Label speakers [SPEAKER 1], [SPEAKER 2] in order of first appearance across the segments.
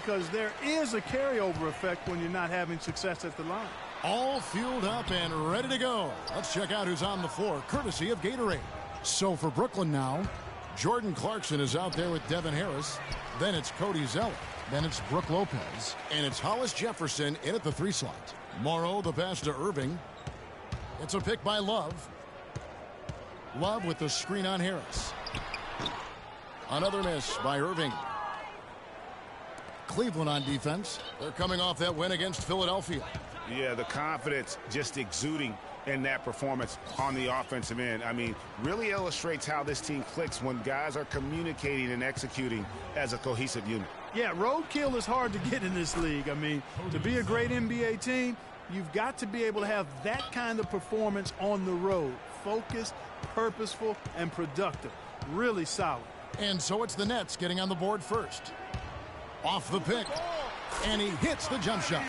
[SPEAKER 1] because there is a carryover effect when you're not having success at the line.
[SPEAKER 2] All fueled up and ready to go. Let's check out who's on the floor, courtesy of Gatorade. So for Brooklyn now, Jordan Clarkson is out there with Devin Harris. Then it's Cody Zeller. Then it's Brook Lopez. And it's Hollis Jefferson in at the 3 slot. Morrow, the pass to Irving. It's a pick by Love. Love with the screen on Harris. Another miss by Irving. Cleveland on defense. They're coming off that win against Philadelphia.
[SPEAKER 3] Yeah, the confidence just exuding in that performance on the offensive end. I mean, really illustrates how this team clicks when guys are communicating and executing as a cohesive unit.
[SPEAKER 1] Yeah, roadkill is hard to get in this league. I mean, to be a great NBA team, you've got to be able to have that kind of performance on the road. Focused, purposeful, and productive. Really solid.
[SPEAKER 2] And so it's the Nets getting on the board first. Off the pick. And he hits the jump shot.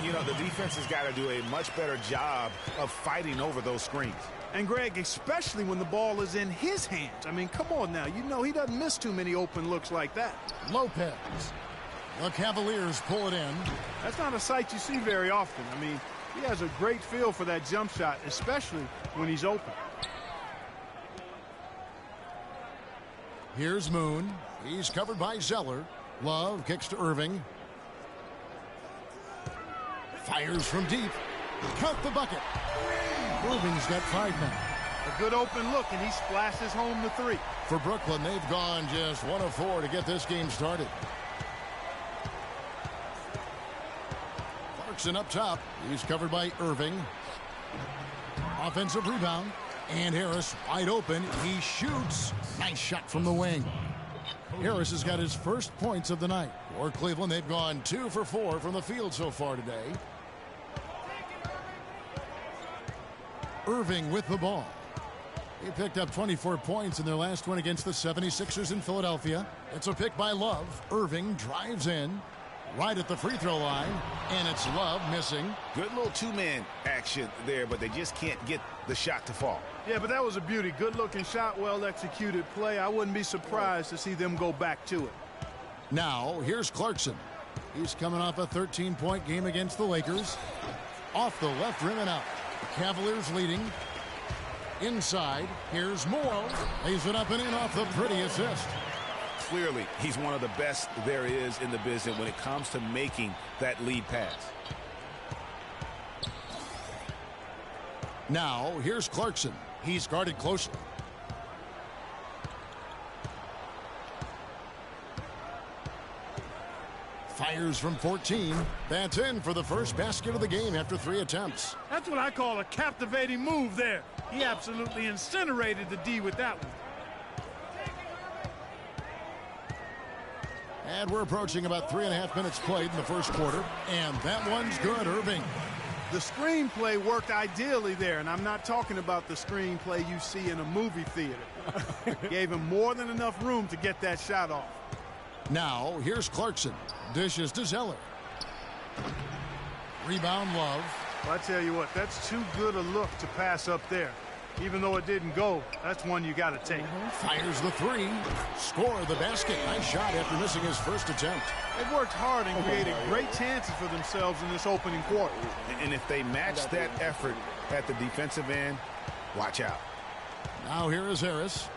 [SPEAKER 3] You know, the defense has got to do a much better job of fighting over those screens.
[SPEAKER 1] And, Greg, especially when the ball is in his hands. I mean, come on now. You know he doesn't miss too many open looks like that.
[SPEAKER 2] Lopez. The Cavaliers pull it in.
[SPEAKER 1] That's not a sight you see very often. I mean, he has a great feel for that jump shot, especially when he's open.
[SPEAKER 2] Here's Moon. He's covered by Zeller. Love kicks to Irving. Fires from deep. Count the bucket. Irving's got 5 now.
[SPEAKER 1] A good open look, and he splashes home the 3.
[SPEAKER 2] For Brooklyn, they've gone just 1 of 4 to get this game started. Clarkson up top. He's covered by Irving. Offensive rebound. And Harris wide open. He shoots. Nice shot from the wing. Harris has got his first points of the night. For Cleveland, they've gone 2 for 4 from the field so far today. Irving with the ball. He picked up 24 points in their last win against the 76ers in Philadelphia. It's a pick by Love. Irving drives in. Right at the free throw line. And it's Love missing.
[SPEAKER 3] Good little two-man action there, but they just can't get the shot to fall.
[SPEAKER 1] Yeah, but that was a beauty. Good-looking shot, well-executed play. I wouldn't be surprised to see them go back to it.
[SPEAKER 2] Now, here's Clarkson. He's coming off a 13-point game against the Lakers. Off the left rim and out. The Cavaliers leading. Inside, here's Moore. Lays it up and in off the pretty assist.
[SPEAKER 3] Clearly, he's one of the best there is in the business when it comes to making that lead pass.
[SPEAKER 2] Now, here's Clarkson. He's guarded closely. Fires from 14. That's in for the first basket of the game after 3 attempts.
[SPEAKER 1] That's what I call a captivating move there. He absolutely incinerated the D with that one.
[SPEAKER 2] And we're approaching about 3.5 minutes played in the first quarter. And that one's good, Irving.
[SPEAKER 1] The screenplay worked ideally there, and I'm not talking about the screenplay you see in a movie theater. Gave him more than enough room to get that shot off.
[SPEAKER 2] Now, here's Clarkson. Dishes to Zeller. Rebound Love.
[SPEAKER 1] Well, I tell you what, that's too good a look to pass up there. Even though it didn't go, that's one you got to take.
[SPEAKER 2] Fires the 3. Score the basket. Nice shot after missing his first attempt.
[SPEAKER 1] They've worked hard and created great chances for themselves in this opening quarter.
[SPEAKER 3] And if they match that effort at the defensive end, watch out.
[SPEAKER 2] Now here is Harris.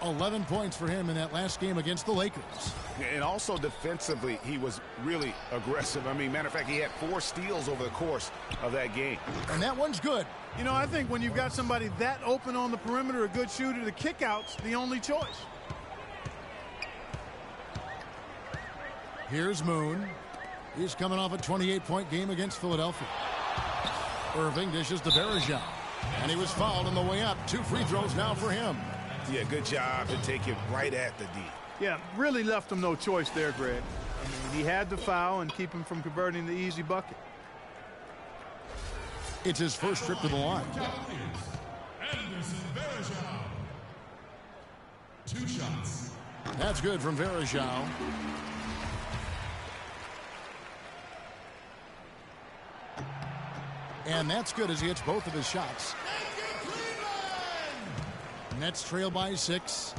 [SPEAKER 2] 11 points for him in that last game against the Lakers.
[SPEAKER 3] And also defensively, he was really aggressive. I mean, matter of fact, he had 4 steals over the course of that game.
[SPEAKER 2] And that one's good.
[SPEAKER 1] You know, I think when you've got somebody that open on the perimeter, a good shooter, the kick-out's the only choice.
[SPEAKER 2] Here's Moon. He's coming off a 28-point game against Philadelphia. Irving dishes to Bergeron. And he was fouled on the way up. 2 free throws now for him.
[SPEAKER 3] Yeah, good job to take it right at the D.
[SPEAKER 1] Yeah, really left him no choice there, Greg. I mean, he had to foul and keep him from converting the easy bucket.
[SPEAKER 2] It's his first trip to the line.
[SPEAKER 4] 2 shots.
[SPEAKER 2] That's good from Bergeron. And that's good as he hits both of his shots. Nets trail by 6.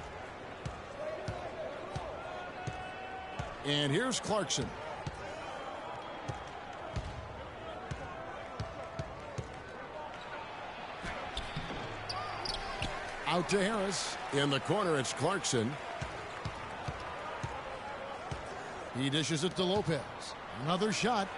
[SPEAKER 2] And here's Clarkson. Out to Harris. In the corner, it's Clarkson. He dishes it to Lopez. Another shot.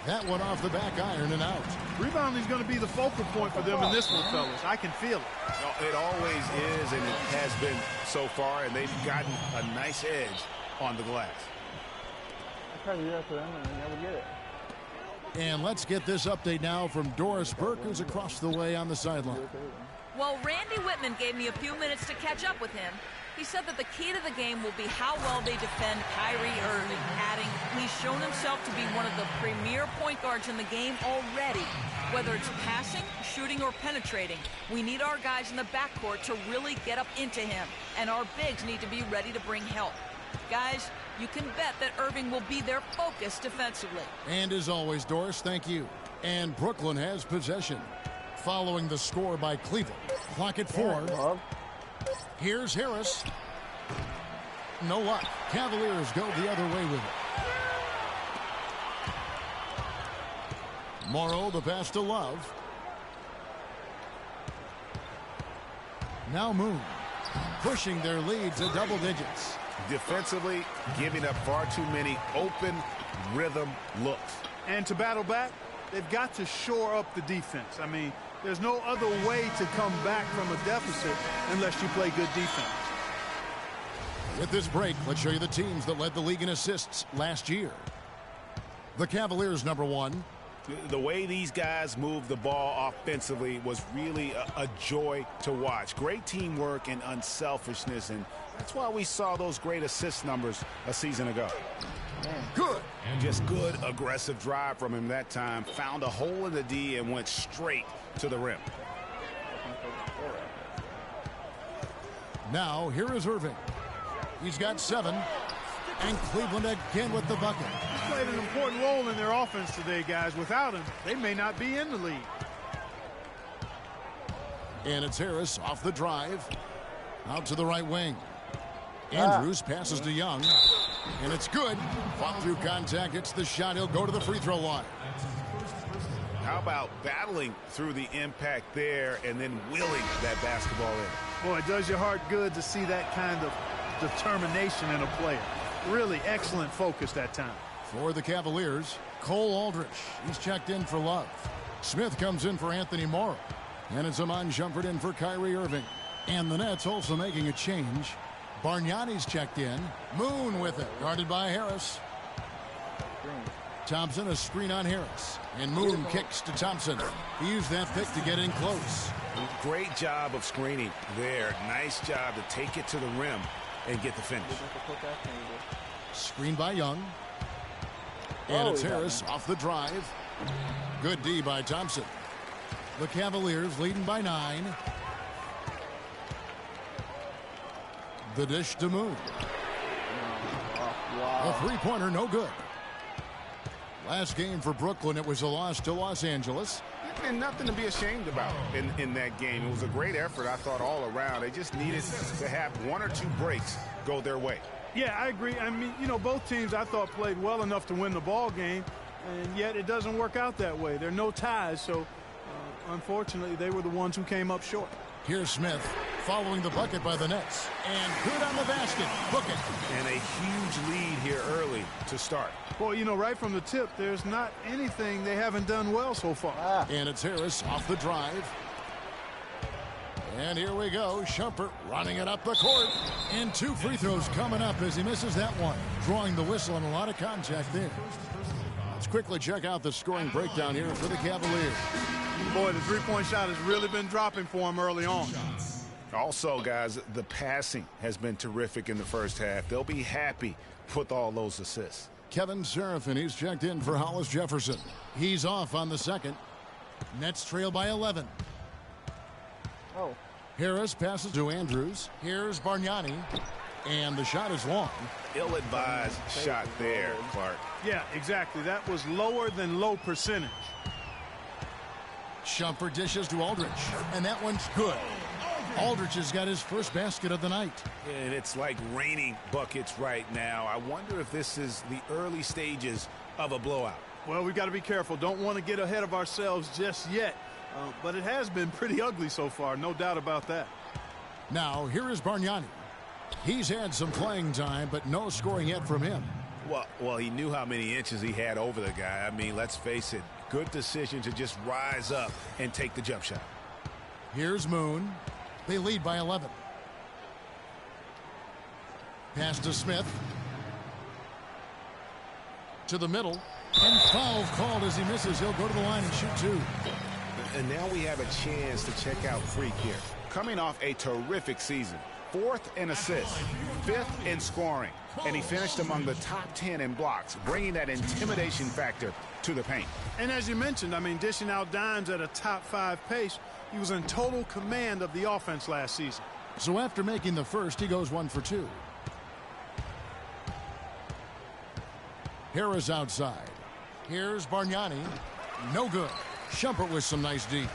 [SPEAKER 2] That one off the back iron and out.
[SPEAKER 1] Rebounding is going to be the focal point for them in this one, fellas. I can feel it.
[SPEAKER 3] No, it always is, and it has been so far, and they've gotten a nice edge on the glass.
[SPEAKER 5] I try to do that for them, and they never get it.
[SPEAKER 2] And let's get this update now from Doris Burke, who's across the way on the sideline.
[SPEAKER 6] Well, Randy Whitman gave me a few minutes to catch up with him. He said that the key to the game will be how well they defend Kyrie Irving, adding he's shown himself to be one of the premier point guards in the game already. Whether it's passing, shooting, or penetrating, we need our guys in the backcourt to really get up into him, and our bigs need to be ready to bring help. Guys, you can bet that Irving will be their focus defensively.
[SPEAKER 2] And as always, Doris, thank you. And Brooklyn has possession. Following the score by Cleveland. Clock at 4. Here's Harris. No luck. Cavaliers go the other way with it. Morrow, the pass to Love. Now Moon. Pushing their lead to double digits.
[SPEAKER 3] Defensively, giving up far too many open rhythm looks.
[SPEAKER 1] And to battle back, they've got to shore up the defense. I mean, there's no other way to come back from a deficit unless you play good defense.
[SPEAKER 2] With this break, let's show you the teams that led the league in assists last year. The Cavaliers, number 1.
[SPEAKER 3] The way these guys move the ball offensively was really a joy to watch. Great teamwork and unselfishness, and that's why we saw those great assist numbers a season ago.
[SPEAKER 2] Good.
[SPEAKER 3] Just good, aggressive drive from him that time. Found a hole in the D and went straight to the rim.
[SPEAKER 2] Now, here is Irving. He's got 7. And Cleveland again with the bucket.
[SPEAKER 1] He's played an important role in their offense today, guys. Without him, they may not be in the league.
[SPEAKER 2] And it's Harris off the drive. Out to the right wing. Andrews passes to Young. And it's good. Fought through contact. Hits the shot. He'll go to the free throw line.
[SPEAKER 3] How about battling through the impact there and then willing that basketball in?
[SPEAKER 1] Boy, it does your heart good to see that kind of determination in a player. Really excellent focus that time.
[SPEAKER 2] For the Cavaliers, Cole Aldrich. He's checked in for Love. Smith comes in for Anthony Morrow. And it's Amon Shumpert in for Kyrie Irving. And the Nets also making a change. Bargnani's checked in. Moon with it. Guarded by Harris. Thompson, a screen on Harris. And Moon kicks to Thompson. He used that pick to get in close.
[SPEAKER 3] Great job of screening there. Nice job to take it to the rim and get the finish.
[SPEAKER 2] Screen by Young. And it's Harris off the drive. Good D by Thompson. The Cavaliers leading by 9. The dish to Moon. A three-pointer, no good. Last game for Brooklyn, it was a loss to Los Angeles.
[SPEAKER 3] And nothing to be ashamed about in that game. It was a great effort, I thought, all around. They just needed to have 1 or 2 breaks go their way.
[SPEAKER 1] Yeah, I agree. I mean, you know, both teams I thought played well enough to win the ball game, and yet it doesn't work out that way. There are no ties, so unfortunately they were the ones who came up short.
[SPEAKER 2] Here's Smith following the bucket by the Nets. And good on the basket. Book it.
[SPEAKER 3] And a huge lead here early to start.
[SPEAKER 1] Boy, you know, right from the tip, there's not anything they haven't done well so far.
[SPEAKER 2] And it's Harris off the drive. And here we go. Shumpert running it up the court. And 2 free throws coming up as he misses that one. Drawing the whistle and a lot of contact there. Let's quickly check out the scoring breakdown here for the Cavaliers.
[SPEAKER 1] Boy, the three-point shot has really been dropping for him early on.
[SPEAKER 3] Also, guys, the passing has been terrific in the first half. They'll be happy with all those assists.
[SPEAKER 2] Kevin Serafin, he's checked in for Hollis Jefferson. He's off on the second. Nets trail by 11. Harris passes to Andrews. Here's Bargnani. And the shot is long.
[SPEAKER 3] Ill-advised shot there, Clark.
[SPEAKER 1] Yeah, exactly. That was lower than low percentage.
[SPEAKER 2] Shumpert dishes to Aldrich. And that one's good. Aldrich has got his first basket of the night.
[SPEAKER 3] And it's like raining buckets right now. I wonder if this is the early stages of a blowout.
[SPEAKER 1] Well, we've got to be careful. Don't want to get ahead of ourselves just yet. But it has been pretty ugly so far, no doubt about that.
[SPEAKER 2] Now, here is Bargnani. He's had some playing time, but no scoring yet from him.
[SPEAKER 3] Well, he knew how many inches he had over the guy. I mean, let's face it, good decision to just rise up and take the jump shot.
[SPEAKER 2] Here's Moon. They lead by 11. Pass to Smith. To the middle. And foul called as he misses. He'll go to the line and shoot two.
[SPEAKER 3] And now we have a chance to check out Freak here. Coming off a terrific season. 4th in assists, 5th in scoring, and he finished among the top 10 in blocks, bringing that intimidation factor to the paint.
[SPEAKER 1] And as you mentioned, I mean, dishing out dimes at a top 5 pace, he was in total command of the offense last season.
[SPEAKER 2] So after making the first, he goes 1 for 2. Harris outside. Here's Bargnani. No good. Shumpert with some nice D.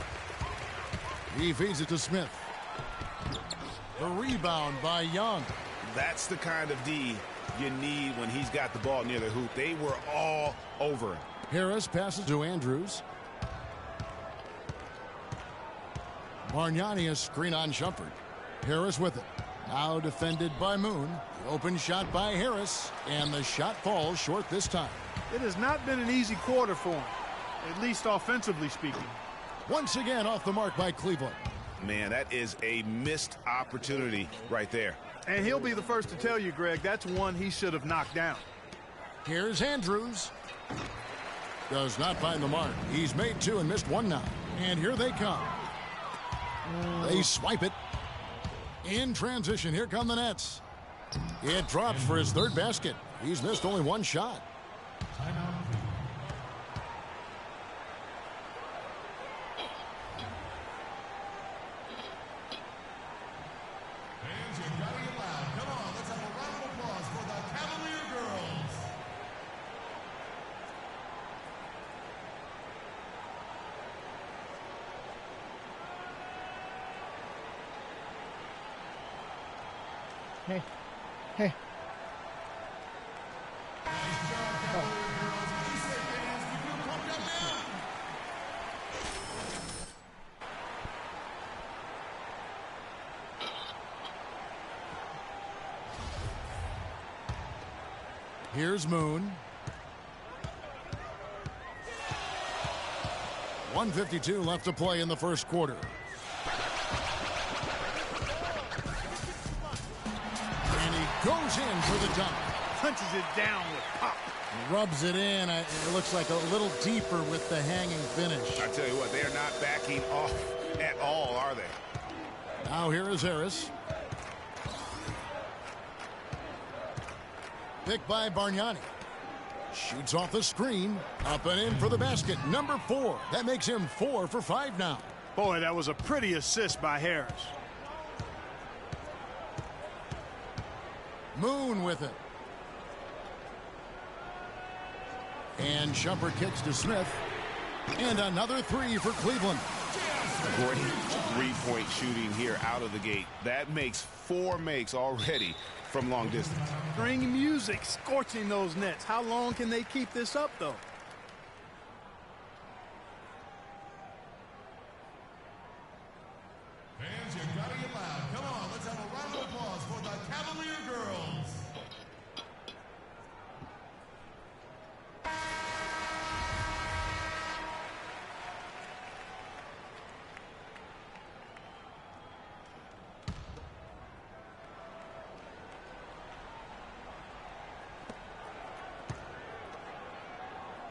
[SPEAKER 2] He feeds it to Smith. The rebound by Young.
[SPEAKER 3] That's the kind of D you need when he's got the ball near the hoop. They were all over him.
[SPEAKER 2] Harris passes to Andrews. Bargnani a screen on Shumpert. Harris with it. Now defended by Moon. The open shot by Harris. And the shot falls short this time.
[SPEAKER 1] It has not been an easy quarter for him, at least offensively speaking.
[SPEAKER 2] Once again off the mark by Cleveland.
[SPEAKER 3] Man, that is a missed opportunity right there.
[SPEAKER 1] And he'll be the first to tell you, Greg, that's one he should have knocked down.
[SPEAKER 2] Here's Andrews. Does not find the mark. He's made 2 and missed 1 now. And here they come. They swipe it. In transition, here come the Nets. It drops for his 3rd basket. He's missed only 1 shot.
[SPEAKER 5] Hey.
[SPEAKER 2] Here's Moon. 1:52 left to play in the first quarter. And he goes in for the dunk.
[SPEAKER 1] Punches it down with pop.
[SPEAKER 2] Rubs it in. It looks like a little deeper with the hanging finish.
[SPEAKER 3] I tell you what, they are not backing off at all, are they?
[SPEAKER 2] Now here is Harris. Picked by Bargnani. Shoots off the screen. Up and in for the basket. Number 4. That makes him 4 for 5 now.
[SPEAKER 1] Boy, that was a pretty assist by Harris.
[SPEAKER 2] Moon with it. And Shumpert kicks to Smith. And another 3 for Cleveland.
[SPEAKER 3] Great three-point shooting here out of the gate. That makes 4 makes already from long distance.
[SPEAKER 1] String music scorching those Nets. How long can they keep this up, though?
[SPEAKER 4] Fans, you gotta get loud. Come on, let's have a round of applause for the Cavalier girls.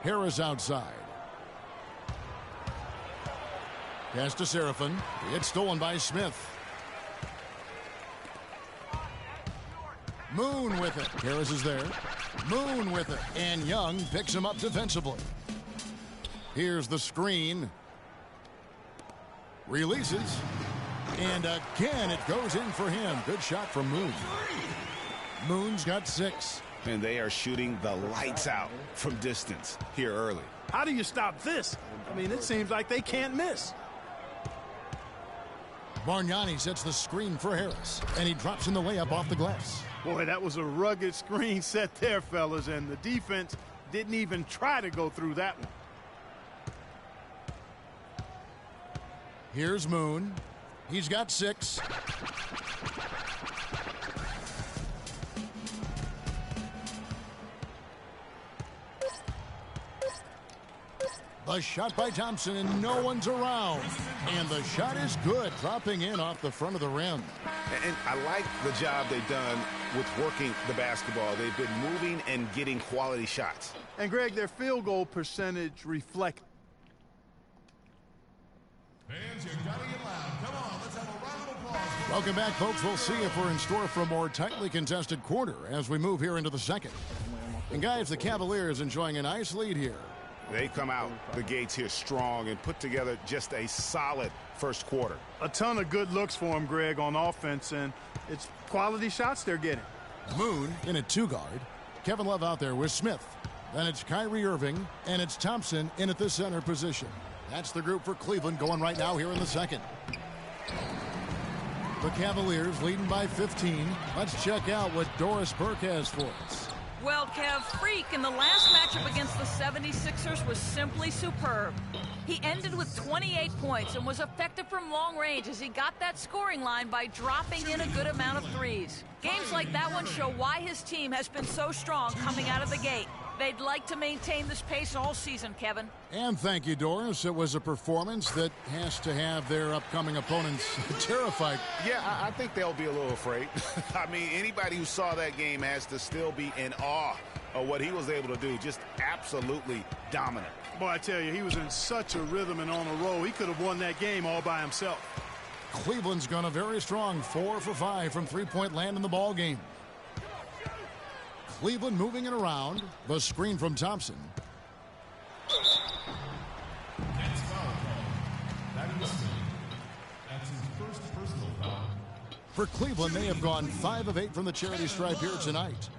[SPEAKER 2] Harris outside. Pass to Seraphin. It's stolen by Smith. Moon with it. Harris is there. Moon with it. And Young picks him up defensively. Here's the screen. Releases. And again, it goes in for him. Good shot from Moon. Moon's got 6.
[SPEAKER 3] And they are shooting the lights out from distance here early.
[SPEAKER 1] How do you stop this? I mean, it seems like they can't miss.
[SPEAKER 2] Bargnani sets the screen for Harris, and he drops in the layup off the glass.
[SPEAKER 1] Boy, that was a rugged screen set there, fellas, and the defense didn't even try to go through that one.
[SPEAKER 2] Here's Moon. He's got 6. The shot by Thompson, and no one's around. And the shot is good, dropping in off the front of the rim.
[SPEAKER 3] And I like the job they've done with working the basketball. They've been moving and getting quality shots.
[SPEAKER 1] And, Greg, their field goal percentage reflects.
[SPEAKER 4] Fans, you gotta get loud. Come on, let's have a round of applause.
[SPEAKER 2] Welcome back, folks. We'll see if we're in store for a more tightly contested quarter as we move here into the second. And, guys, the Cavaliers enjoying a nice lead here.
[SPEAKER 3] They come out the gates here strong and put together just a solid first quarter.
[SPEAKER 1] A ton of good looks for him, Greg, on offense, and it's quality shots they're getting.
[SPEAKER 2] Moon in at 2 guard. Kevin Love out there with Smith. Then it's Kyrie Irving, and it's Thompson in at the center position. That's the group for Cleveland going right now here in the second. The Cavaliers leading by 15. Let's check out what Doris Burke has for us.
[SPEAKER 6] Well, Kev, Freak in the last matchup against the 76ers was simply superb. He ended with 28 points and was effective from long range as he got that scoring line by dropping in a good amount of threes. Games like that one show why his team has been so strong coming out of the gate. They'd like to maintain this pace all season, Kevin.
[SPEAKER 2] And thank you, Doris. It was a performance that has to have their upcoming opponents terrified.
[SPEAKER 3] Yeah, I think they'll be a little afraid. I mean, anybody who saw that game has to still be in awe of what he was able to do. Just absolutely dominant.
[SPEAKER 1] Boy, I tell you, he was in such a rhythm and on a roll. He could have won that game all by himself.
[SPEAKER 2] Cleveland's gone a very strong 4 for 5 from three-point land in the ball game. Cleveland moving it around. The screen from Thompson.
[SPEAKER 4] Next foul call. That's his first personal foul.
[SPEAKER 2] For Cleveland, they have gone 5 of 8 from the charity stripe here tonight.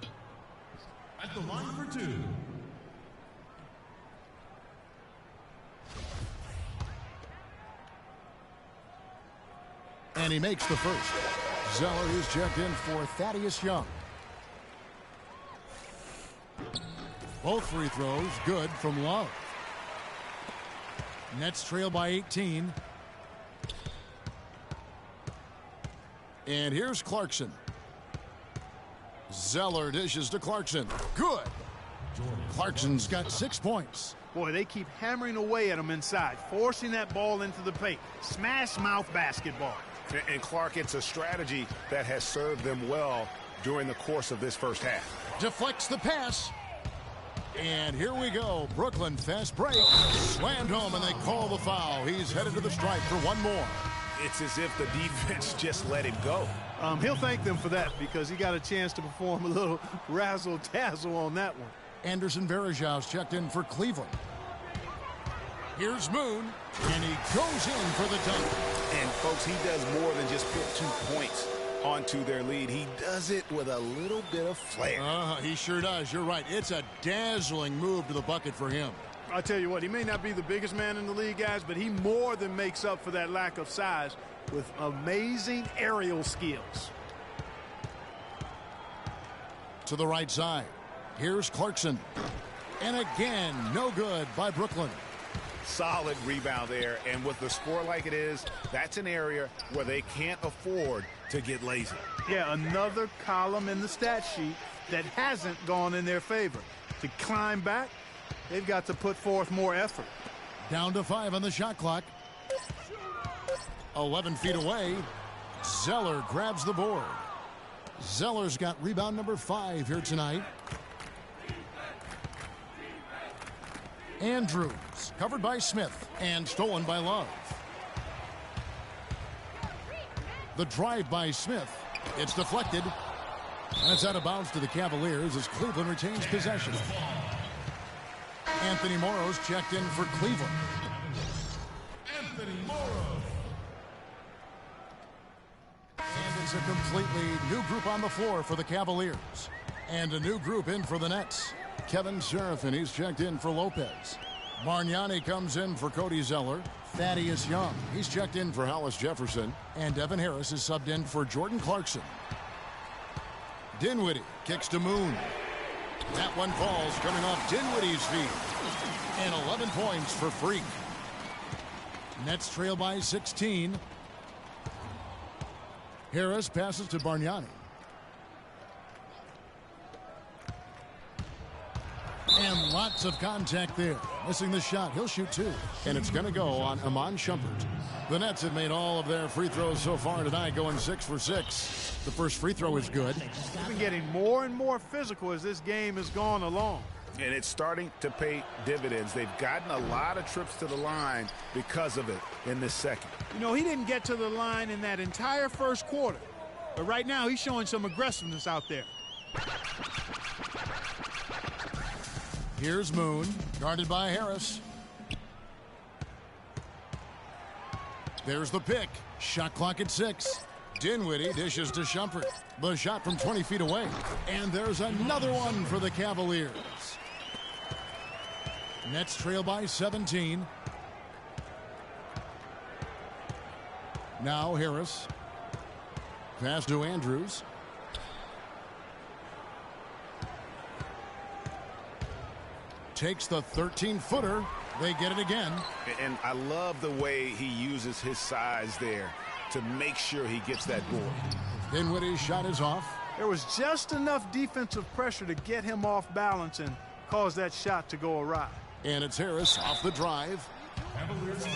[SPEAKER 4] At the line for 2.
[SPEAKER 2] And he makes the first. Zeller is checked in for Thaddeus Young. Both free throws good from Love. Nets trail by 18. And here's Clarkson. Zeller dishes to Clarkson. Good. Clarkson's got 6 points.
[SPEAKER 1] Boy, they keep hammering away at him inside, forcing that ball into the paint. Smash mouth basketball.
[SPEAKER 3] And Clark, it's a strategy that has served them well during the course of this first half.
[SPEAKER 2] Deflects the pass. And here we go. Brooklyn fast break. Slammed home and they call the foul. He's headed to the stripe for one more.
[SPEAKER 3] It's as if the defense just let him go.
[SPEAKER 1] He'll thank them for that because he got a chance to perform a little razzle-dazzle on that one.
[SPEAKER 2] Anderson Varejau's checked in for Cleveland. Here's Moon, and he goes in for the dunk.
[SPEAKER 3] And, folks, he does more than just put 2 points onto their lead. He does it with a little bit of flair.
[SPEAKER 2] He sure does. You're right. It's a dazzling move to the bucket for him.
[SPEAKER 1] I tell you what, he may not be the biggest man in the league, guys, but he more than makes up for that lack of size with amazing aerial skills.
[SPEAKER 2] To the right side. Here's Clarkson. And again, no good by Brooklyn.
[SPEAKER 3] Solid rebound there, and with the score like it is, that's an area where they can't afford to get lazy.
[SPEAKER 1] Yeah, another column in the stat sheet that hasn't gone in their favor. To climb back, they've got to put forth more effort.
[SPEAKER 2] Down to 5 on the shot clock. 11 feet away. Zeller grabs the board. Zeller's got rebound number 5 here tonight. Andrews covered by Smith and stolen by Love. The drive by Smith. It's deflected. That's out of bounds to the Cavaliers as Cleveland retains possession. Anthony Morrow's checked in for Cleveland.
[SPEAKER 4] Anthony Morrow.
[SPEAKER 2] And it's a completely new group on the floor for the Cavaliers. And a new group in for the Nets. Kevin Serafin, he's checked in for Lopez. Bargnani comes in for Cody Zeller. Thaddeus Young, he's checked in for Hollis Jefferson. And Devin Harris is subbed in for Jordan Clarkson. Dinwiddie kicks to Moon. That one falls coming off Dinwiddie's feet. And 11 points for Freak. Nets trail by 16. Harris passes to Bargnani. And lots of contact there. Missing the shot. He'll shoot 2. And it's going to go on Iman Shumpert. The Nets have made all of their free throws so far tonight, going 6 for 6. The first free throw is good.
[SPEAKER 1] They've been getting more and more physical as this game has gone along.
[SPEAKER 3] And it's starting to pay dividends. They've gotten a lot of trips to the line because of it in this second.
[SPEAKER 1] You know, he didn't get to the line in that entire first quarter. But right now, he's showing some aggressiveness out there.
[SPEAKER 2] Here's Moon, guarded by Harris. There's the pick. Shot clock at 6. Dinwiddie dishes to Shumpert. The shot from 20 feet away. And there's another one for the Cavaliers. Nets trail by 17. Now Harris. Pass to Andrews. Takes the 13-footer. They get it again.
[SPEAKER 3] And I love the way he uses his size there to make sure he gets that board.
[SPEAKER 2] Dinwiddie's shot is off.
[SPEAKER 1] There was just enough defensive pressure to get him off balance and cause that shot to go awry.
[SPEAKER 2] And it's Harris off the drive.
[SPEAKER 4] Cavaliers foul.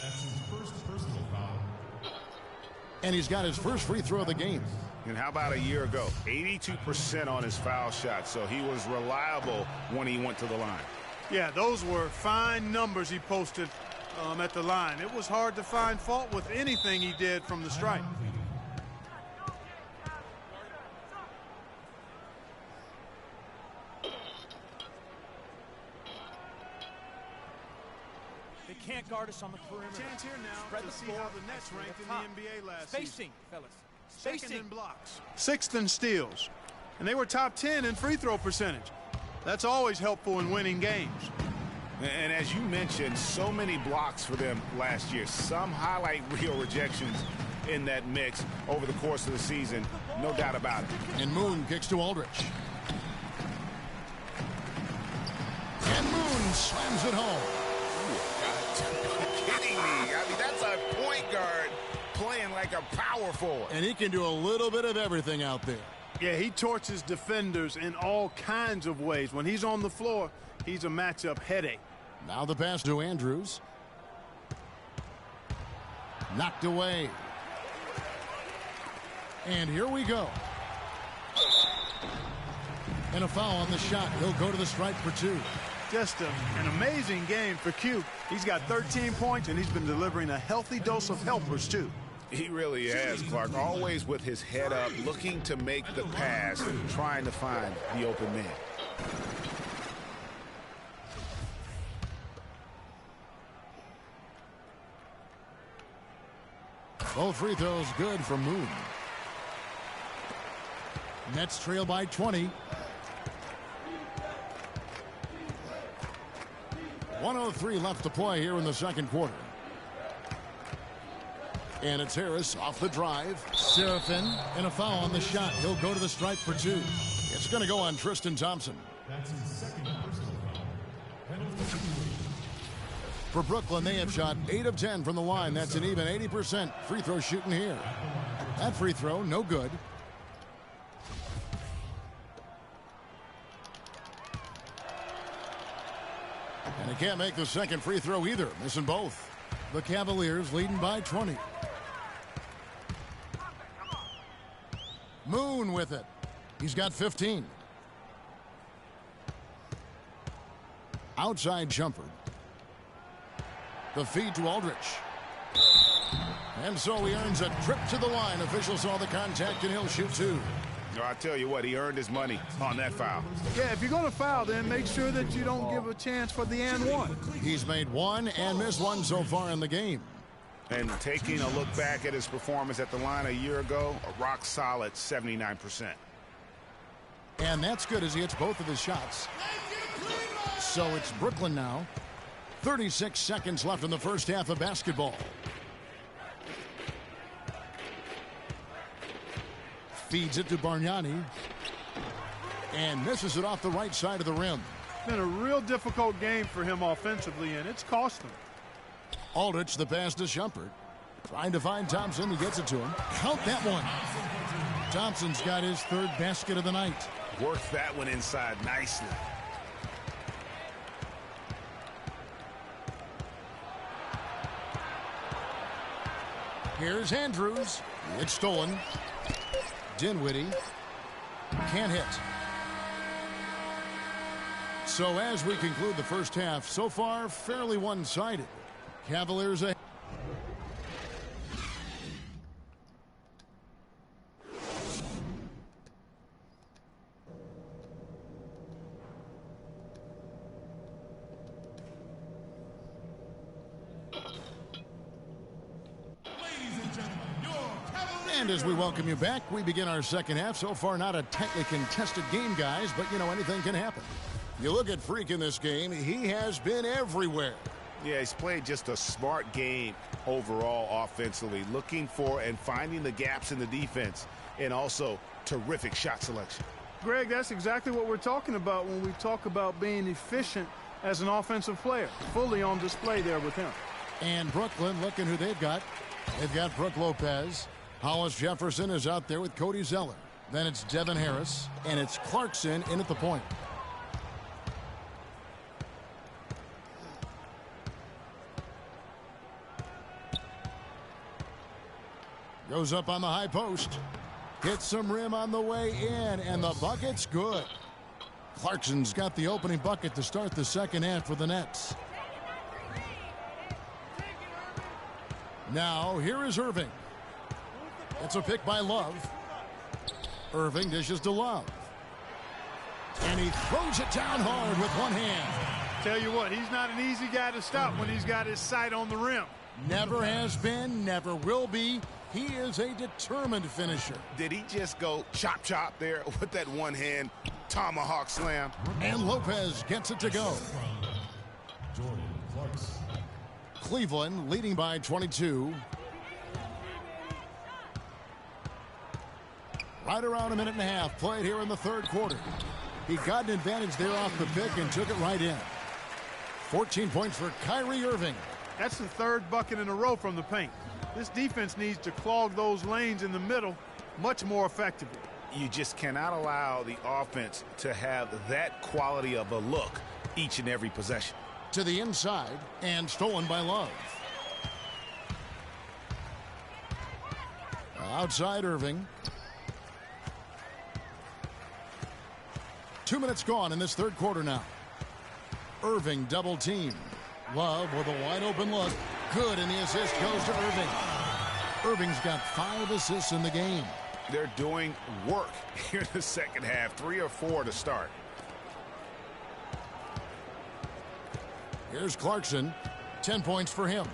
[SPEAKER 4] That's his first personal foul.
[SPEAKER 2] And he's got his first free throw of the game.
[SPEAKER 3] And how about a year ago? 82% on his foul shot, so he was reliable when he went to the line.
[SPEAKER 1] Yeah, those were fine numbers he posted at the line. It was hard to find fault with anything he did from the stripe.
[SPEAKER 7] They can't guard us on the perimeter.
[SPEAKER 1] Chance here now
[SPEAKER 7] Spread
[SPEAKER 1] to
[SPEAKER 7] the
[SPEAKER 1] see
[SPEAKER 7] floor.
[SPEAKER 1] how the Nets ranked in the NBA last
[SPEAKER 7] Spacing,
[SPEAKER 1] season.
[SPEAKER 7] fellas.
[SPEAKER 1] Second
[SPEAKER 7] Spacing.
[SPEAKER 1] in blocks, 6th in steals, and they were top 10 in free throw percentage. That's always helpful in winning games.
[SPEAKER 3] And as you mentioned, so many blocks for them last year. Some highlight reel rejections in that mix over the course of the season. No doubt about it.
[SPEAKER 2] And Moon kicks to Aldridge. And Moon slams it home.
[SPEAKER 3] You're kidding me. I mean, that's a point guard playing like a power forward.
[SPEAKER 2] And he can do a little bit of everything out there.
[SPEAKER 1] Yeah, he torches defenders in all kinds of ways. When he's on the floor, he's a matchup headache.
[SPEAKER 2] Now the pass to Andrews. Knocked away. And here we go. And a foul on the shot. He'll go to the stripe for 2.
[SPEAKER 1] Just an amazing game for Q. He's got 13 points, and he's been delivering a healthy dose of helpers, too.
[SPEAKER 3] He really has, Clark. Always with his head up, looking to make the pass, trying to find the open man.
[SPEAKER 2] Both free throws good for Moon. Nets trail by 20. 1:03 left to play here in the second quarter. And it's Harris off the drive. Serafin and a foul on the shot. He'll go to the stripe for 2. It's going to go on Tristan Thompson.
[SPEAKER 4] That's his second personal foul. Penalty.
[SPEAKER 2] For Brooklyn, they have shot 8 of 10 from the line. That's an even 80% free throw shooting here. That free throw, no good. And he can't make the second free throw either, missing both. The Cavaliers leading by 20. Moon with it. He's got 15. Outside jumper. The feed to Aldridge. And so he earns a trip to the line. Officials saw the contact and he'll shoot 2.
[SPEAKER 3] I tell you what, he earned his money on that foul.
[SPEAKER 1] Yeah, if you're going to foul, then make sure that you don't give a chance for the and one.
[SPEAKER 2] He's made 1 and missed 1 so far in the game.
[SPEAKER 3] And taking a look back at his performance at the line a year ago, a rock solid 79%.
[SPEAKER 2] And that's good as he hits both of his shots. So it's Brooklyn now. 36 seconds left in the first half of basketball. Feeds it to Bargnani. And misses it off the right side of the rim.
[SPEAKER 1] been a real difficult game for him offensively, and it's cost him.
[SPEAKER 2] Aldrich, the pass to Shumpert. Trying to find Thompson. He gets it to him. Count that one. Thompson's got his third basket of the night.
[SPEAKER 3] Worked that one inside nicely.
[SPEAKER 2] Here's Andrews. It's stolen. Dinwiddie can't hit. So as we conclude the first half, so far fairly one-sided. Cavaliers ahead. And as we welcome you back, we begin our second half. So far, not a tightly contested game, guys, but, you know, anything can happen. You look at Freak in this game, he has been everywhere.
[SPEAKER 3] Yeah, he's played just a smart game overall offensively, looking for and finding the gaps in the defense, and also terrific shot selection.
[SPEAKER 1] Greg, that's exactly what we're talking about when we talk about being efficient as an offensive player. Fully on display there with him.
[SPEAKER 2] And Brooklyn, looking who they've got. They've got Brook Lopez. Hollis Jefferson is out there with Cody Zeller. Then it's Devin Harris, and it's Clarkson in at the point. Goes up on the high post. Hits some rim on the way in, and the bucket's good. Clarkson's got the opening bucket to start the second half for the Nets. Now, here is Irving. It's a pick by Love. Irving dishes to Love. And he throws it down hard with one hand.
[SPEAKER 1] Tell you what, he's not an easy guy to stop when he's got his sight on the rim.
[SPEAKER 2] Never has been, never will be. He is a determined finisher.
[SPEAKER 3] Did he just go chop chop there with that one hand tomahawk slam?
[SPEAKER 2] And Lopez gets it to go. Cleveland leading by 22. Right around a minute and a half played here in the third quarter. He got an advantage there off the pick and took it right in. 14 points for Kyrie Irving.
[SPEAKER 1] That's the third bucket in a row from the paint. This defense needs to clog those lanes in the middle much more effectively.
[SPEAKER 3] You just cannot allow the offense to have that quality of a look each and every possession.
[SPEAKER 2] To the inside and stolen by Love. Outside Irving. 2 minutes gone in this third quarter now. Irving double team. Love with a wide open look. Good, and the assist goes to Irving. Irving's got 5 assists in the game.
[SPEAKER 3] They're doing work here in the second half. 3 or 4 to start.
[SPEAKER 2] Here's Clarkson. 10 points for him.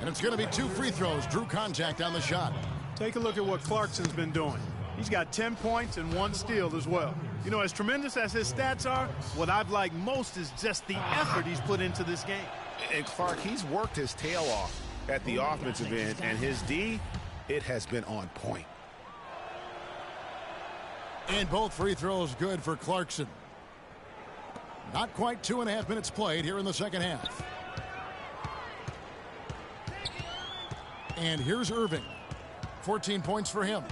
[SPEAKER 2] And it's going to be 2 free throws. Drew contact on the shot.
[SPEAKER 1] Take a look at what Clarkson's been doing. He's got 10 points and 1 steal as well. You know, as tremendous as his stats are, what I've liked most is just the effort he's put into this game.
[SPEAKER 3] And Clark, he's worked his tail off at the offensive end, and his D, it has been on point.
[SPEAKER 2] And both free throws good for Clarkson. Not quite 2.5 minutes played here in the second half. And here's Irving. 14 points for him.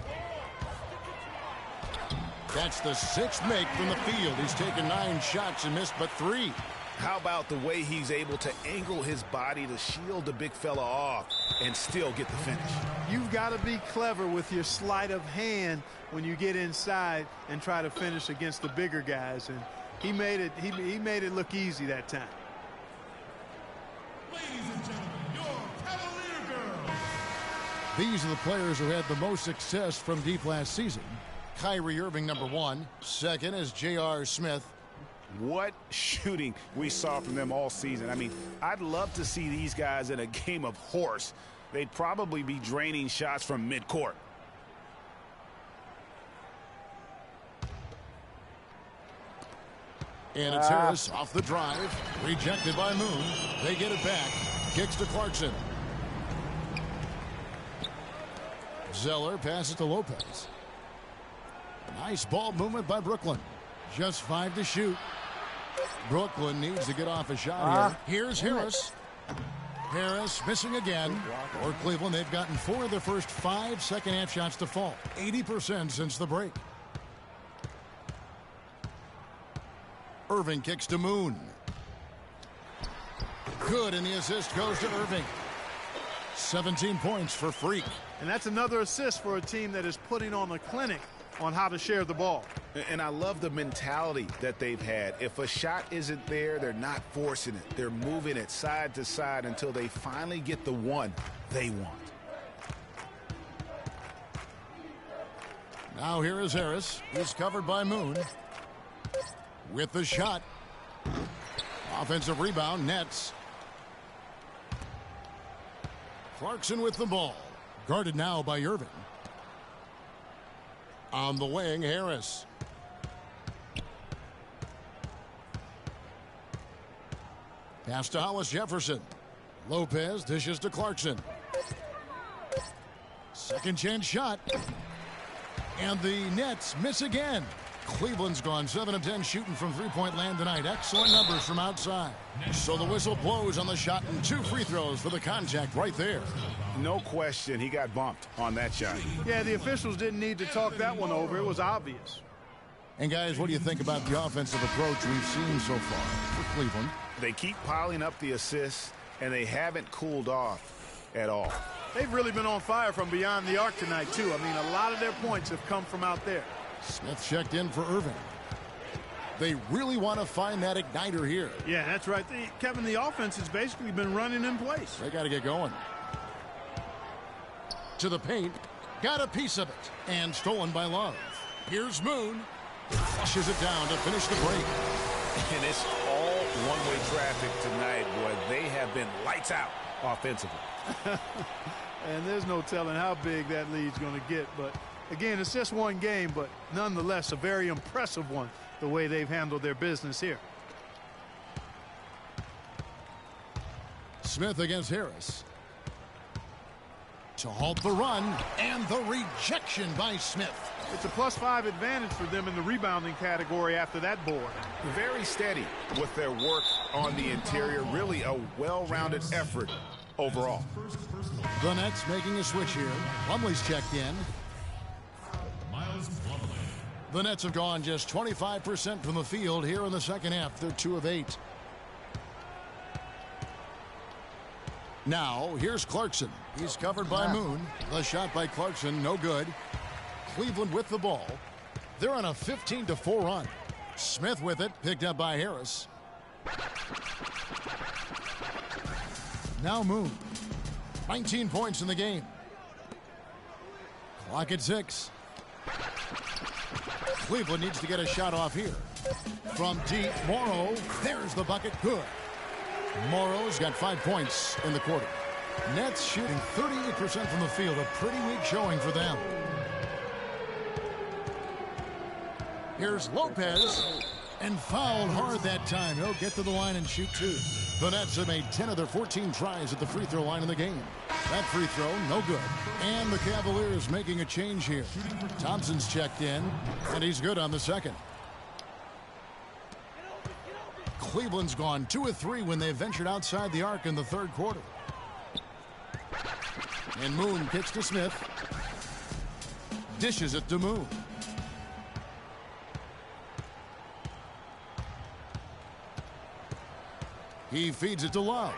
[SPEAKER 2] That's the 6th make from the field. He's taken 9 shots and missed but 3.
[SPEAKER 3] How about the way he's able to angle his body to shield the big fella off and still get the finish?
[SPEAKER 1] You've got to be clever with your sleight of hand when you get inside and try to finish against the bigger guys. And he made it look easy that time.
[SPEAKER 4] Ladies and gentlemen, your Cavalier girls.
[SPEAKER 2] These are the players who had the most success from deep last season. Kyrie Irving, number 1. Second is J.R. Smith.
[SPEAKER 3] What shooting we saw from them all season. I mean, I'd love to see these guys in a game of horse. They'd probably be draining shots from midcourt.
[SPEAKER 2] And it's Harris off the drive. Rejected by Moon. They get it back. Kicks to Clarkson. Zeller passes to Lopez. Nice ball movement by Brooklyn. Just 5 to shoot. Brooklyn needs to get off a shot here. Here's Harris. Harris missing again. For Cleveland, they've gotten 4 of their first 5 second-half shots to fall. 80% since the break. Irving kicks to Moon. Good, and the assist goes to Irving. 17 points for Freak.
[SPEAKER 1] And that's another assist for a team that is putting on a clinic on how to share the ball.
[SPEAKER 3] And I love the mentality that they've had. If a shot isn't there, they're not forcing it. They're moving it side to side until they finally get the one they want.
[SPEAKER 2] Now here is Harris. He's covered by Moon. With the shot. Offensive rebound, Nets. Clarkson with the ball. Guarded now by Irving. On the wing, Harris. Pass to Hollis Jefferson. Lopez dishes to Clarkson. Second chance shot. And the Nets miss again. Cleveland's gone 7 of 10 shooting from three-point land tonight. Excellent numbers from outside. So the whistle blows on the shot and 2 free throws for the contact right there.
[SPEAKER 3] No question, he got bumped on that shot.
[SPEAKER 1] Yeah, the officials didn't need to talk that one over. It was obvious.
[SPEAKER 2] And guys, what do you think about the offensive approach we've seen so far for Cleveland?
[SPEAKER 3] They keep piling up the assists, and they haven't cooled off at all.
[SPEAKER 1] They've really been on fire from beyond the arc tonight, too. I mean, a lot of their points have come from out there.
[SPEAKER 2] Smith checked in for Irving. They really want to find that igniter here.
[SPEAKER 1] Yeah, that's right. Kevin, the offense has basically been running in place.
[SPEAKER 2] They got to get going. To the paint. Got a piece of it. And stolen by Love. Here's Moon. Flushes it down to finish the break.
[SPEAKER 3] And it's all one-way traffic tonight, boy. They have been lights out offensively.
[SPEAKER 1] And there's no telling how big that lead's going to get. But, again, it's just one game, but nonetheless a very impressive one, the way they've handled their business here.
[SPEAKER 2] Smith against Harris. To halt the run, and the rejection by Smith.
[SPEAKER 1] It's a +5 advantage for them in the rebounding category after that board.
[SPEAKER 3] Very steady with their work on the interior. Really a well-rounded effort overall.
[SPEAKER 2] The Nets making a switch here. Plumlee's checked in. The Nets have gone just 25% from the field here in the second half. They're 2 of 8. Now, here's Clarkson. He's covered by Moon. The shot by Clarkson, no good. Cleveland with the ball. They're on a 15-4 run. Smith with it, picked up by Harris. Now Moon. 19 points in the game. Clock at 6. Cleveland needs to get a shot off here. From deep, Morrow. There's the bucket. Good. Morrow's got 5 points in the quarter. Nets shooting 38% from the field. A pretty weak showing for them. Here's Lopez. And fouled hard that time. He'll get to the line and shoot 2. The Nets have made 10 of their 14 tries at the free throw line in the game. That free throw, no good. And the Cavaliers making a change here. Thompson's checked in, and he's good on the second. Cleveland's gone 2 of 3 when they ventured outside the arc in the third quarter. And Moon kicks to Smith. Dishes it to Moon. He feeds it to Love.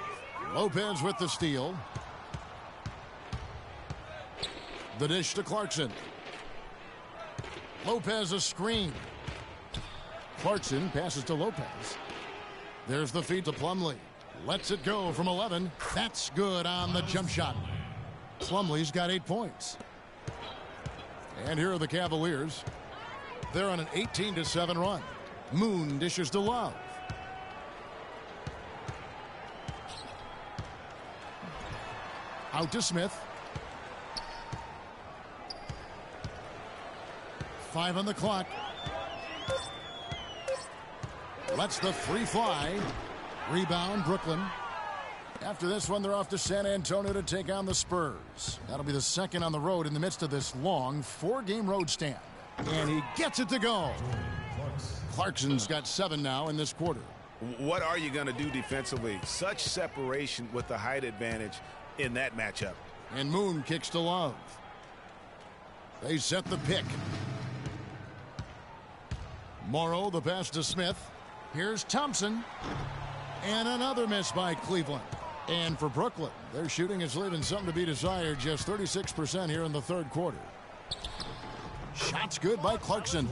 [SPEAKER 2] Lopez with the steal. The dish to Clarkson. Lopez a screen. Clarkson passes to Lopez. There's the feed to Plumlee. Lets it go from 11. That's good on the jump shot. Plumlee's got 8 points. And here are the Cavaliers. They're on an 18-7 run. Moon dishes to Love. Out to Smith. 5 on the clock. Lets the three fly. Rebound, Brooklyn. After this one, they're off to San Antonio to take on the Spurs. That'll be the second on the road in the midst of this long 4-game road stand. And he gets it to go. Clarkson's got 7 now in this quarter.
[SPEAKER 3] What are you going to do defensively? Such separation with the height advantage in that matchup.
[SPEAKER 2] And Moon kicks to Love. They set the pick. Morrow, the pass to Smith. Here's Thompson. And another miss by Cleveland. And for Brooklyn, their shooting is leaving something to be desired. Just 36% here in the third quarter. Shots good by Clarkson.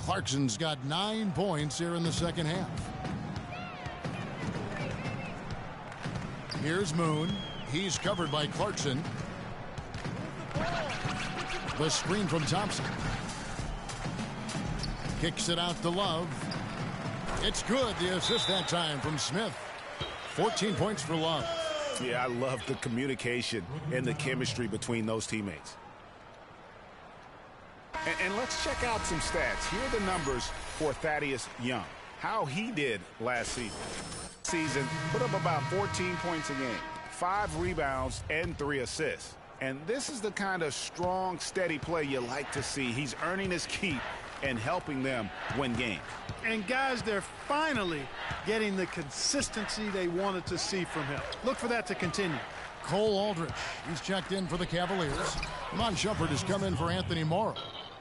[SPEAKER 2] Clarkson's got 9 points here in the second half. Here's Moon. He's covered by Clarkson. The screen from Thompson. Kicks it out to Love. It's good. The assist that time from Smith. 14 points for Love.
[SPEAKER 3] Yeah, I love the communication and the chemistry between those teammates. And let's check out some stats. Here are the numbers for Thaddeus Young. How he did last season. Put up about 14 points a game, 5 rebounds, and 3 assists. And this is the kind of strong, steady play you like to see. He's earning his keep and helping them win games.
[SPEAKER 1] And guys, they're finally getting the consistency they wanted to see from him. Look for that to continue.
[SPEAKER 2] Cole Aldrich, he's checked in for the Cavaliers. Iman Shumpert has come in for Anthony Morrow.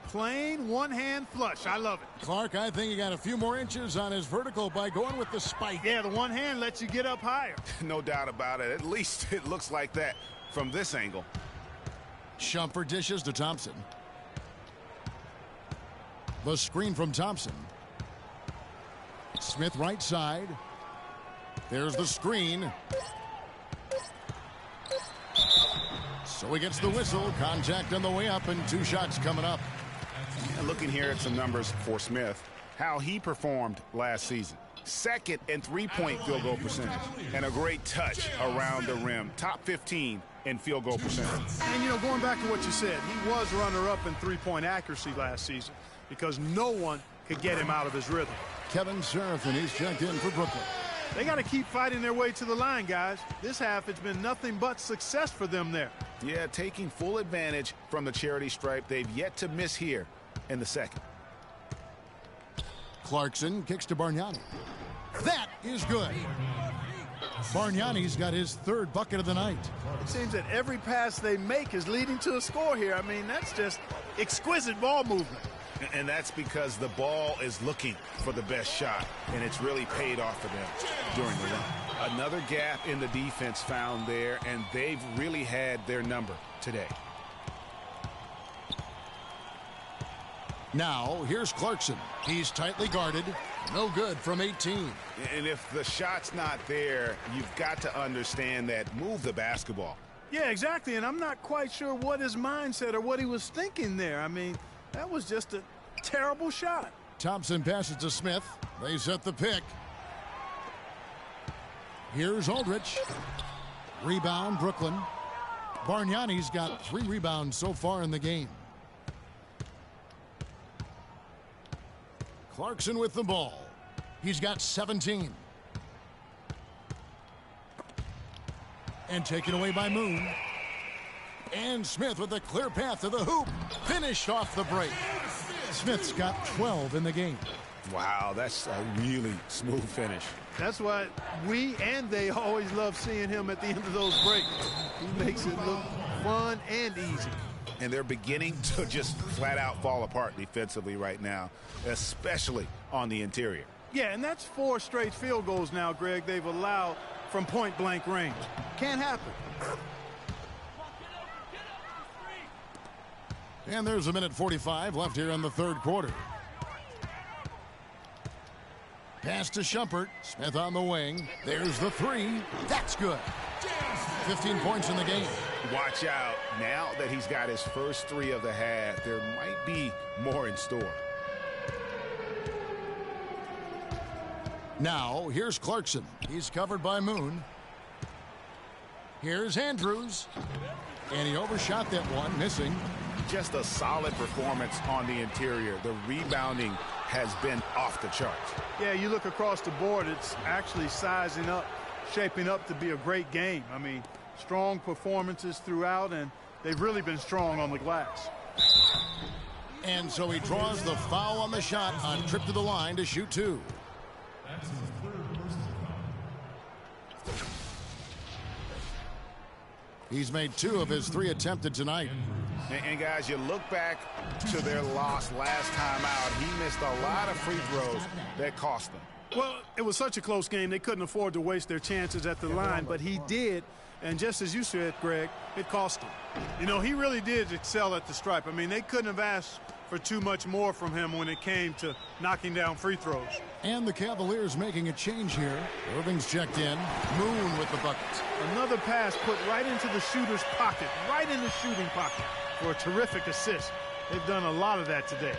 [SPEAKER 1] Plain one-hand flush. I love it.
[SPEAKER 2] Clark, I think he got a few more inches on his vertical by going with the spike.
[SPEAKER 1] Yeah, the one hand lets you get up higher.
[SPEAKER 3] No doubt about it. At least it looks like that from this angle.
[SPEAKER 2] Shumpert dishes to Thompson. The screen from Thompson. Smith right side. There's the screen. So he gets the whistle. Contact on the way up and 2 shots coming up.
[SPEAKER 3] And looking here at some numbers for Smith, how he performed last season. Second in 3-point field goal percentage and a great touch around the rim. Top 15 in field goal percentage.
[SPEAKER 1] And, you know, going back to what you said, he was runner-up in 3-point accuracy last season because no one could get him out of his rhythm.
[SPEAKER 2] Kevin Serafin, he's checked in for Brooklyn.
[SPEAKER 1] They got to keep fighting their way to the line, guys. This half, it's been nothing but success for them there.
[SPEAKER 3] Yeah, taking full advantage from the charity stripe. They've yet to miss here in the second.
[SPEAKER 2] Clarkson kicks to Bargnani. That is good. Bargnani's got his 3rd bucket of the night.
[SPEAKER 1] It seems that every pass they make is leading to a score here. I mean, that's just exquisite ball movement.
[SPEAKER 3] And that's because the ball is looking for the best shot, and it's really paid off for them during the run. Another gap in the defense found there, and they've really had their number today.
[SPEAKER 2] Now, here's Clarkson. He's tightly guarded. No good from 18.
[SPEAKER 3] And if the shot's not there, you've got to understand that. Move the basketball.
[SPEAKER 1] Yeah, exactly, and I'm not quite sure what his mindset or what he was thinking there. I mean, that was just a terrible shot.
[SPEAKER 2] Thompson passes to Smith. They set the pick. Here's Aldrich. Rebound, Brooklyn. Bargnani's got 3 rebounds so far in the game. Clarkson with the ball. He's got 17. And taken away by Moon. And Smith with a clear path to the hoop. Finished off the break. Smith's got 12 in the game.
[SPEAKER 3] Wow, that's a really smooth finish.
[SPEAKER 1] That's why we and they always love seeing him at the end of those breaks. He makes it look fun and easy.
[SPEAKER 3] And they're beginning to just flat out fall apart defensively right now, especially on the interior.
[SPEAKER 1] Yeah, and that's 4 straight field goals now, Greg, they've allowed from point-blank range. Can't happen.
[SPEAKER 2] And there's 1:45 left here in the third quarter. Pass to Shumpert. Smith on the wing. There's the 3. That's good. 15 points in the game.
[SPEAKER 3] Watch out. Now that he's got his first 3 of the half, there might be more in store.
[SPEAKER 2] Now, here's Clarkson. He's covered by Moon. Here's Andrews. And he overshot that one, missing.
[SPEAKER 3] Just a solid performance on the interior. The rebounding has been off the charts.
[SPEAKER 1] Yeah, you look across the board, it's actually sizing up, shaping up to be a great game. I mean, strong performances throughout, and they've really been strong on the glass.
[SPEAKER 2] And so he draws the foul on the shot on trip to the line to shoot 2. He's made 2 of his 3 attempted tonight.
[SPEAKER 3] And guys, you look back to their loss last time out. He missed a lot of free throws that cost them.
[SPEAKER 1] Well, it was such a close game, they couldn't afford to waste their chances at the line, but he did. And just as you said, Greg, it cost him. You know, he really did excel at the stripe. I mean, they couldn't have asked for too much more from him when it came to knocking down free throws.
[SPEAKER 2] And the Cavaliers making a change here. Irving's checked in. Moon with the bucket.
[SPEAKER 1] Another pass put right into the shooter's pocket, right in the shooting pocket for a terrific assist. They've done a lot of that today.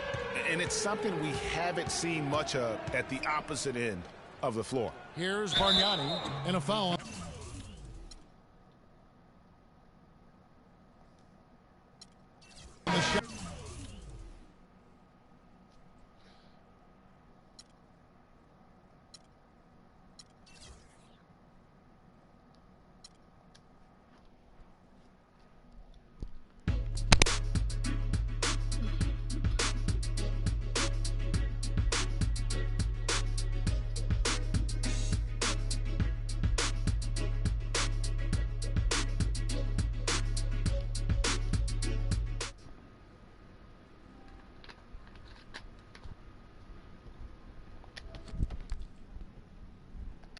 [SPEAKER 3] And it's something we haven't seen much of at the opposite end of the floor.
[SPEAKER 2] Here's Bargnani and a foul.